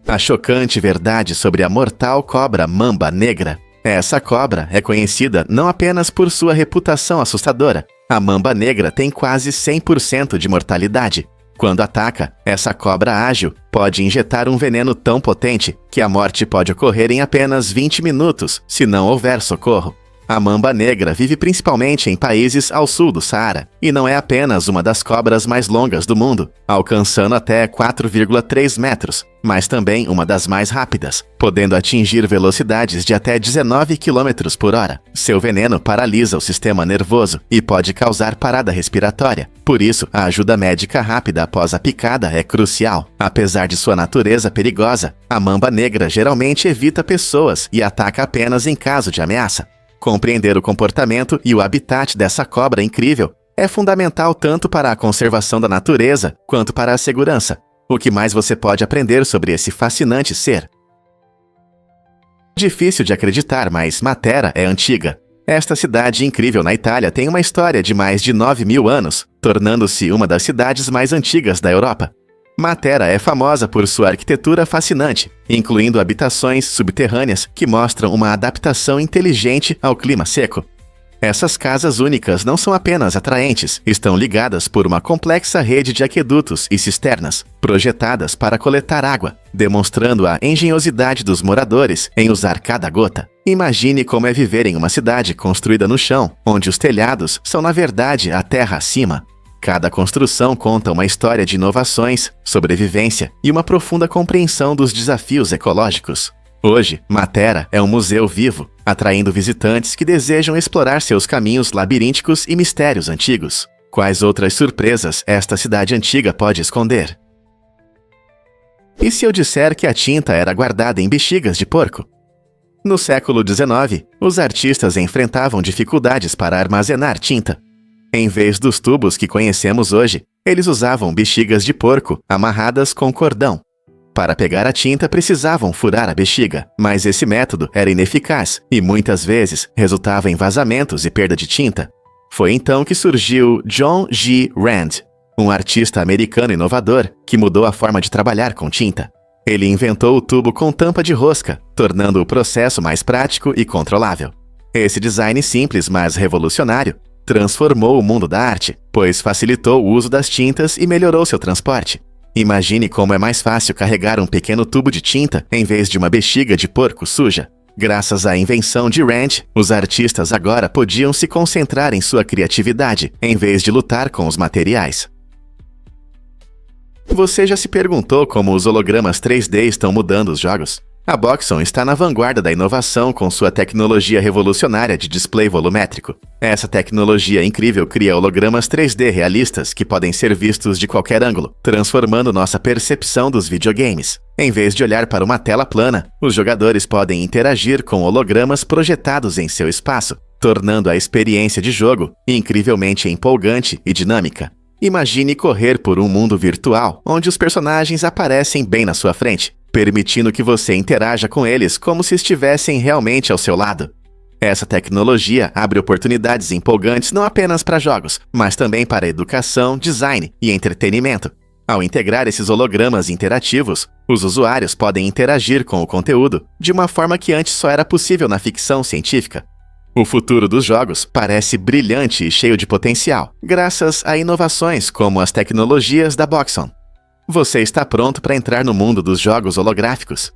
A chocante verdade sobre a mortal cobra mamba negra. Essa cobra é conhecida não apenas por sua reputação assustadora. A mamba negra tem quase 100% de mortalidade. Quando ataca, essa cobra ágil pode injetar um veneno tão potente que a morte pode ocorrer em apenas 20 minutos, se não houver socorro. A mamba negra vive principalmente em países ao sul do Saara e não é apenas uma das cobras mais longas do mundo, alcançando até 4,3 metros, mas também uma das mais rápidas, podendo atingir velocidades de até 19 km por hora. Seu veneno paralisa o sistema nervoso e pode causar parada respiratória. Por isso, a ajuda médica rápida após a picada é crucial. Apesar de sua natureza perigosa, a mamba negra geralmente evita pessoas e ataca apenas em caso de ameaça. Compreender o comportamento e o habitat dessa cobra incrível é fundamental tanto para a conservação da natureza quanto para a segurança. O que mais você pode aprender sobre esse fascinante ser? Difícil de acreditar, mas Matera é antiga. Esta cidade incrível na Itália tem uma história de mais de 9.000 anos, tornando-se uma das cidades mais antigas da Europa. Matera é famosa por sua arquitetura fascinante, incluindo habitações subterrâneas que mostram uma adaptação inteligente ao clima seco. Essas casas únicas não são apenas atraentes, estão ligadas por uma complexa rede de aquedutos e cisternas, projetadas para coletar água, demonstrando a engenhosidade dos moradores em usar cada gota. Imagine como é viver em uma cidade construída no chão, onde os telhados são na verdade a terra acima. Cada construção conta uma história de inovações, sobrevivência e uma profunda compreensão dos desafios ecológicos. Hoje, Matera é um museu vivo, atraindo visitantes que desejam explorar seus caminhos labirínticos e mistérios antigos. Quais outras surpresas esta cidade antiga pode esconder? E se eu disser que a tinta era guardada em bexigas de porco? No século XIX, os artistas enfrentavam dificuldades para armazenar tinta. Em vez dos tubos que conhecemos hoje, eles usavam bexigas de porco amarradas com cordão. Para pegar a tinta, precisavam furar a bexiga, mas esse método era ineficaz e muitas vezes resultava em vazamentos e perda de tinta. Foi então que surgiu John G. Rand, um artista americano inovador que mudou a forma de trabalhar com tinta. Ele inventou o tubo com tampa de rosca, tornando o processo mais prático e controlável. Esse design simples, mas revolucionário, transformou o mundo da arte, pois facilitou o uso das tintas e melhorou seu transporte. Imagine como é mais fácil carregar um pequeno tubo de tinta em vez de uma bexiga de porco suja. Graças à invenção de Rand, os artistas agora podiam se concentrar em sua criatividade, em vez de lutar com os materiais. Você já se perguntou como os hologramas 3D estão mudando os jogos? A Boxon está na vanguarda da inovação com sua tecnologia revolucionária de display volumétrico. Essa tecnologia incrível cria hologramas 3D realistas que podem ser vistos de qualquer ângulo, transformando nossa percepção dos videogames. Em vez de olhar para uma tela plana, os jogadores podem interagir com hologramas projetados em seu espaço, tornando a experiência de jogo incrivelmente empolgante e dinâmica. Imagine correr por um mundo virtual, onde os personagens aparecem bem na sua frente, permitindo que você interaja com eles como se estivessem realmente ao seu lado. Essa tecnologia abre oportunidades empolgantes não apenas para jogos, mas também para educação, design e entretenimento. Ao integrar esses hologramas interativos, os usuários podem interagir com o conteúdo de uma forma que antes só era possível na ficção científica. O futuro dos jogos parece brilhante e cheio de potencial, graças a inovações como as tecnologias da Boxon. Você está pronto para entrar no mundo dos jogos holográficos?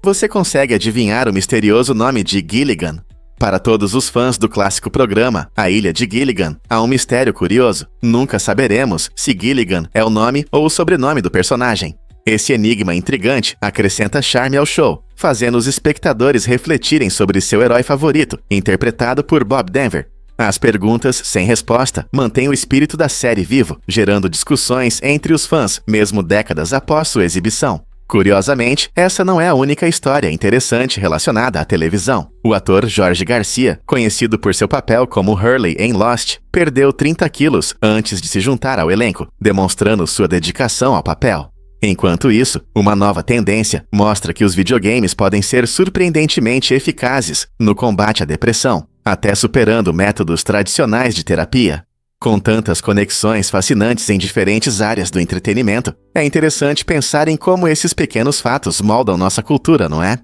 Você consegue adivinhar o misterioso nome de Gilligan? Para todos os fãs do clássico programa, A Ilha de Gilligan, há um mistério curioso. Nunca saberemos se Gilligan é o nome ou o sobrenome do personagem. Esse enigma intrigante acrescenta charme ao show, fazendo os espectadores refletirem sobre seu herói favorito, interpretado por Bob Denver. As perguntas sem resposta mantêm o espírito da série vivo, gerando discussões entre os fãs, mesmo décadas após sua exibição. Curiosamente, essa não é a única história interessante relacionada à televisão. O ator Jorge Garcia, conhecido por seu papel como Hurley em Lost, perdeu 30 quilos antes de se juntar ao elenco, demonstrando sua dedicação ao papel. Enquanto isso, uma nova tendência mostra que os videogames podem ser surpreendentemente eficazes no combate à depressão, até superando métodos tradicionais de terapia. Com tantas conexões fascinantes em diferentes áreas do entretenimento, é interessante pensar em como esses pequenos fatos moldam nossa cultura, não é?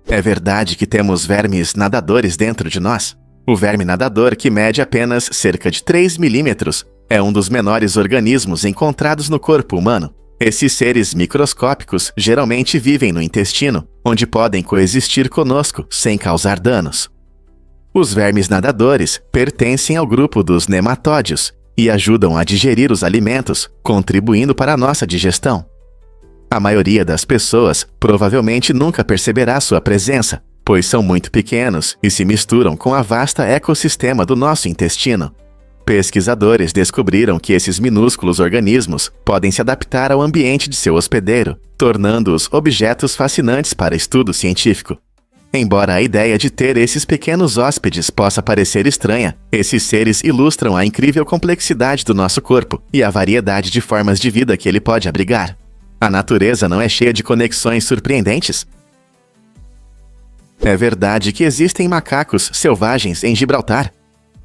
É verdade que temos vermes nadadores dentro de nós? O verme nadador, que mede apenas cerca de 3 milímetros, é um dos menores organismos encontrados no corpo humano. Esses seres microscópicos geralmente vivem no intestino, onde podem coexistir conosco sem causar danos. Os vermes nadadores pertencem ao grupo dos nematódeos e ajudam a digerir os alimentos, contribuindo para a nossa digestão. A maioria das pessoas provavelmente nunca perceberá sua presença, pois são muito pequenos e se misturam com a vasta ecossistema do nosso intestino. Pesquisadores descobriram que esses minúsculos organismos podem se adaptar ao ambiente de seu hospedeiro, tornando-os objetos fascinantes para estudo científico. Embora a ideia de ter esses pequenos hóspedes possa parecer estranha, esses seres ilustram a incrível complexidade do nosso corpo e a variedade de formas de vida que ele pode abrigar. A natureza não é cheia de conexões surpreendentes? É verdade que existem macacos selvagens em Gibraltar?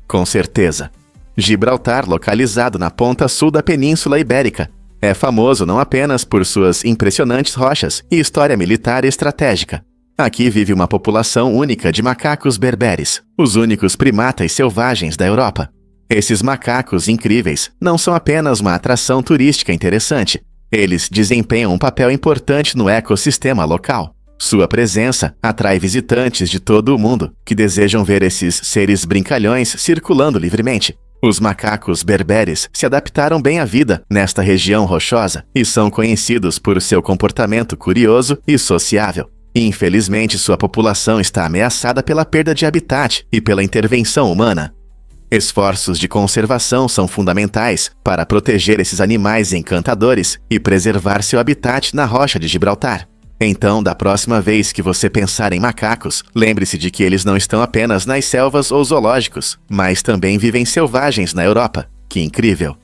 Com certeza. Gibraltar, localizado na ponta sul da Península Ibérica, é famoso não apenas por suas impressionantes rochas e história militar estratégica. Aqui vive uma população única de macacos berberes, os únicos primatas selvagens da Europa. Esses macacos incríveis não são apenas uma atração turística interessante. Eles desempenham um papel importante no ecossistema local. Sua presença atrai visitantes de todo o mundo que desejam ver esses seres brincalhões circulando livremente. Os macacos berberes se adaptaram bem à vida nesta região rochosa e são conhecidos por seu comportamento curioso e sociável. Infelizmente, sua população está ameaçada pela perda de habitat e pela intervenção humana. Esforços de conservação são fundamentais para proteger esses animais encantadores e preservar seu habitat na rocha de Gibraltar. Então, da próxima vez que você pensar em macacos, lembre-se de que eles não estão apenas nas selvas ou zoológicos, mas também vivem selvagens na Europa. Que incrível!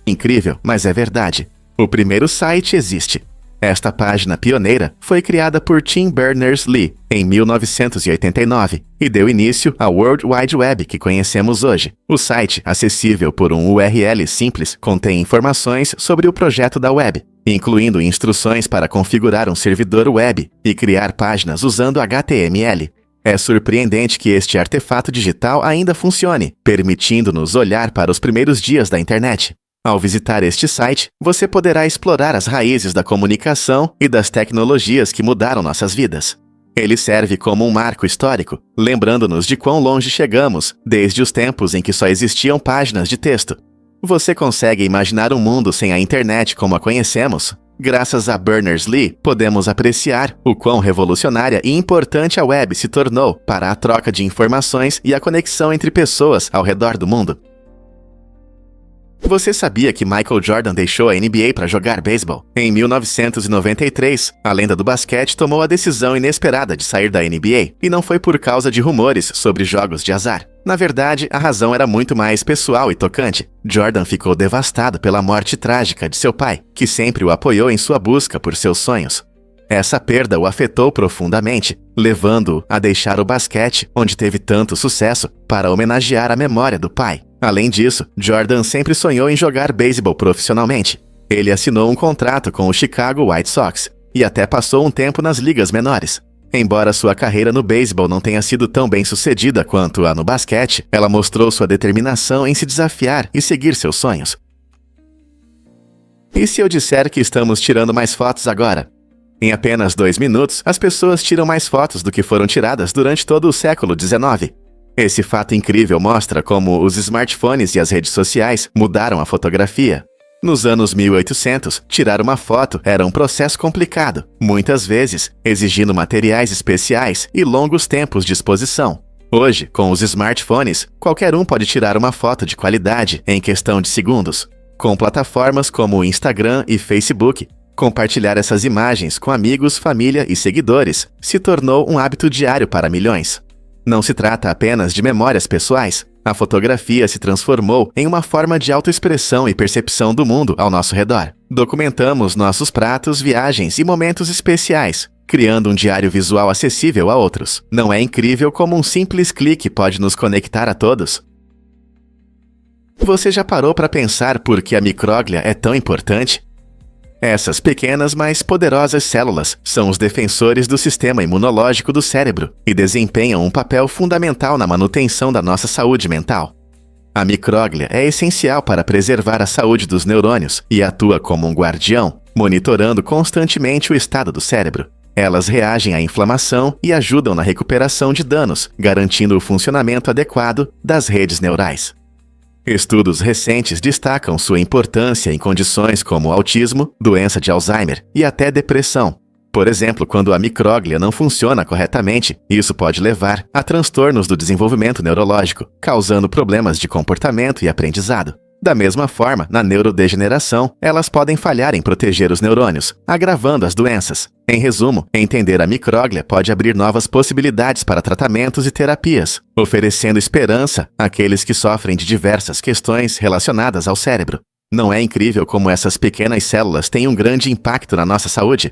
Incrível, mas é verdade. O primeiro site existe. Esta página pioneira foi criada por Tim Berners-Lee em 1989 e deu início ao World Wide Web que conhecemos hoje. O site, acessível por um URL simples, contém informações sobre o projeto da web, incluindo instruções para configurar um servidor web e criar páginas usando HTML. É surpreendente que este artefato digital ainda funcione, permitindo-nos olhar para os primeiros dias da internet. Ao visitar este site, você poderá explorar as raízes da comunicação e das tecnologias que mudaram nossas vidas. Ele serve como um marco histórico, lembrando-nos de quão longe chegamos desde os tempos em que só existiam páginas de texto. Você consegue imaginar um mundo sem a internet como a conhecemos? Graças a Berners-Lee, podemos apreciar o quão revolucionária e importante a web se tornou para a troca de informações e a conexão entre pessoas ao redor do mundo. Você sabia que Michael Jordan deixou a NBA para jogar beisebol? Em 1993, a lenda do basquete tomou a decisão inesperada de sair da NBA, e não foi por causa de rumores sobre jogos de azar. Na verdade, a razão era muito mais pessoal e tocante. Jordan ficou devastado pela morte trágica de seu pai, que sempre o apoiou em sua busca por seus sonhos. Essa perda o afetou profundamente, levando-o a deixar o basquete, onde teve tanto sucesso, para homenagear a memória do pai. Além disso, Jordan sempre sonhou em jogar beisebol profissionalmente. Ele assinou um contrato com o Chicago White Sox e até passou um tempo nas ligas menores. Embora sua carreira no beisebol não tenha sido tão bem sucedida quanto a no basquete, ela mostrou sua determinação em se desafiar e seguir seus sonhos. E se eu disser que estamos tirando mais fotos agora? Em apenas 2 minutos, as pessoas tiram mais fotos do que foram tiradas durante todo o século XIX. Esse fato incrível mostra como os smartphones e as redes sociais mudaram a fotografia. Nos anos 1800, tirar uma foto era um processo complicado, muitas vezes exigindo materiais especiais e longos tempos de exposição. Hoje, com os smartphones, qualquer um pode tirar uma foto de qualidade em questão de segundos. Com plataformas como o Instagram e Facebook, compartilhar essas imagens com amigos, família e seguidores se tornou um hábito diário para milhões. Não se trata apenas de memórias pessoais. A fotografia se transformou em uma forma de autoexpressão e percepção do mundo ao nosso redor. Documentamos nossos pratos, viagens e momentos especiais, criando um diário visual acessível a outros. Não é incrível como um simples clique pode nos conectar a todos? Você já parou para pensar por que a micróglia é tão importante? Essas pequenas, mas poderosas células são os defensores do sistema imunológico do cérebro e desempenham um papel fundamental na manutenção da nossa saúde mental. A micróglia é essencial para preservar a saúde dos neurônios e atua como um guardião, monitorando constantemente o estado do cérebro. Elas reagem à inflamação e ajudam na recuperação de danos, garantindo o funcionamento adequado das redes neurais. Estudos recentes destacam sua importância em condições como autismo, doença de Alzheimer e até depressão. Por exemplo, quando a micróglia não funciona corretamente, isso pode levar a transtornos do desenvolvimento neurológico, causando problemas de comportamento e aprendizado. Da mesma forma, na neurodegeneração, elas podem falhar em proteger os neurônios, agravando as doenças. Em resumo, entender a micróglia pode abrir novas possibilidades para tratamentos e terapias, oferecendo esperança àqueles que sofrem de diversas questões relacionadas ao cérebro. Não é incrível como essas pequenas células têm um grande impacto na nossa saúde?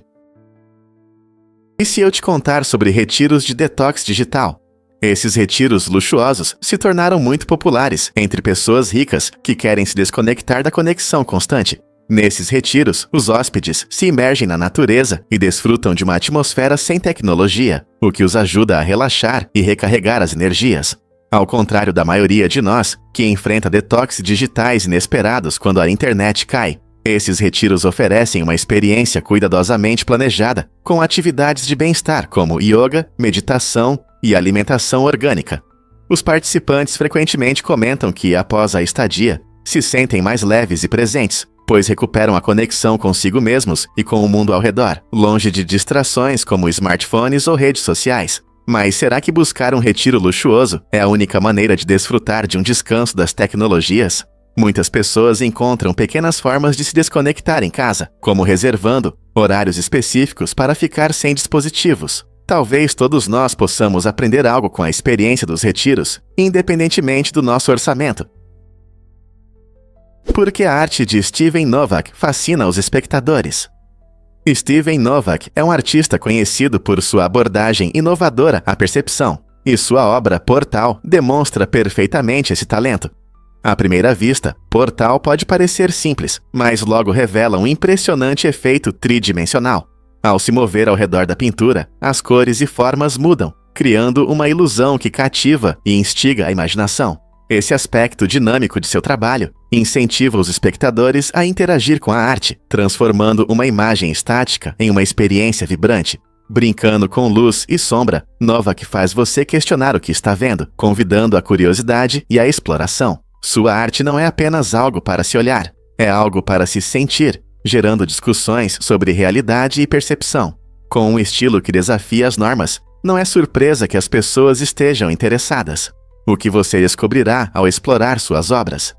E se eu te contar sobre retiros de detox digital? Esses retiros luxuosos se tornaram muito populares entre pessoas ricas que querem se desconectar da conexão constante. Nesses retiros, os hóspedes se imergem na natureza e desfrutam de uma atmosfera sem tecnologia, o que os ajuda a relaxar e recarregar as energias. Ao contrário da maioria de nós, que enfrenta detox digitais inesperados quando a internet cai, esses retiros oferecem uma experiência cuidadosamente planejada, com atividades de bem-estar como yoga, meditação e alimentação orgânica. Os participantes frequentemente comentam que, após a estadia, se sentem mais leves e presentes, pois recuperam a conexão consigo mesmos e com o mundo ao redor, longe de distrações como smartphones ou redes sociais. Mas será que buscar um retiro luxuoso é a única maneira de desfrutar de um descanso das tecnologias? Muitas pessoas encontram pequenas formas de se desconectar em casa, como reservando horários específicos para ficar sem dispositivos. Talvez todos nós possamos aprender algo com a experiência dos retiros, independentemente do nosso orçamento. Por que a arte de Steven Novak fascina os espectadores? Steven Novak é um artista conhecido por sua abordagem inovadora à percepção, e sua obra Portal demonstra perfeitamente esse talento. À primeira vista, Portal pode parecer simples, mas logo revela um impressionante efeito tridimensional. Ao se mover ao redor da pintura, as cores e formas mudam, criando uma ilusão que cativa e instiga a imaginação. Esse aspecto dinâmico de seu trabalho incentiva os espectadores a interagir com a arte, transformando uma imagem estática em uma experiência vibrante. Brincando com luz e sombra, Novak faz você questionar o que está vendo, convidando a curiosidade e a exploração. Sua arte não é apenas algo para se olhar, é algo para se sentir, gerando discussões sobre realidade e percepção. Com um estilo que desafia as normas, não é surpresa que as pessoas estejam interessadas. O que você descobrirá ao explorar suas obras?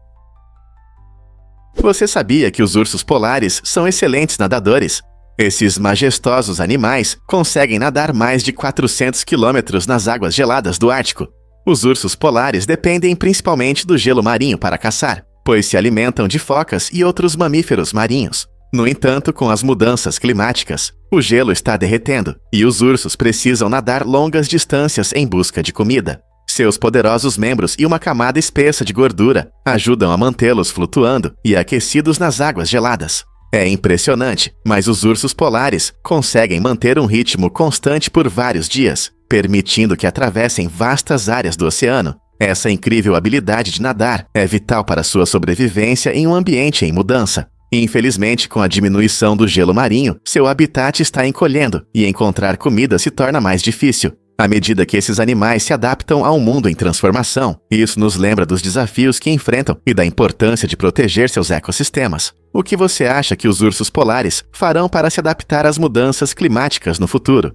Você sabia que os ursos polares são excelentes nadadores? Esses majestosos animais conseguem nadar mais de 400 quilômetros nas águas geladas do Ártico. Os ursos polares dependem principalmente do gelo marinho para caçar, pois se alimentam de focas e outros mamíferos marinhos. No entanto, com as mudanças climáticas, o gelo está derretendo e os ursos precisam nadar longas distâncias em busca de comida. Seus poderosos membros e uma camada espessa de gordura ajudam a mantê-los flutuando e aquecidos nas águas geladas. É impressionante, mas os ursos polares conseguem manter um ritmo constante por vários dias, permitindo que atravessem vastas áreas do oceano. Essa incrível habilidade de nadar é vital para sua sobrevivência em um ambiente em mudança. Infelizmente, com a diminuição do gelo marinho, seu habitat está encolhendo e encontrar comida se torna mais difícil. À medida que esses animais se adaptam a um mundo em transformação, isso nos lembra dos desafios que enfrentam e da importância de proteger seus ecossistemas. O que você acha que os ursos polares farão para se adaptar às mudanças climáticas no futuro?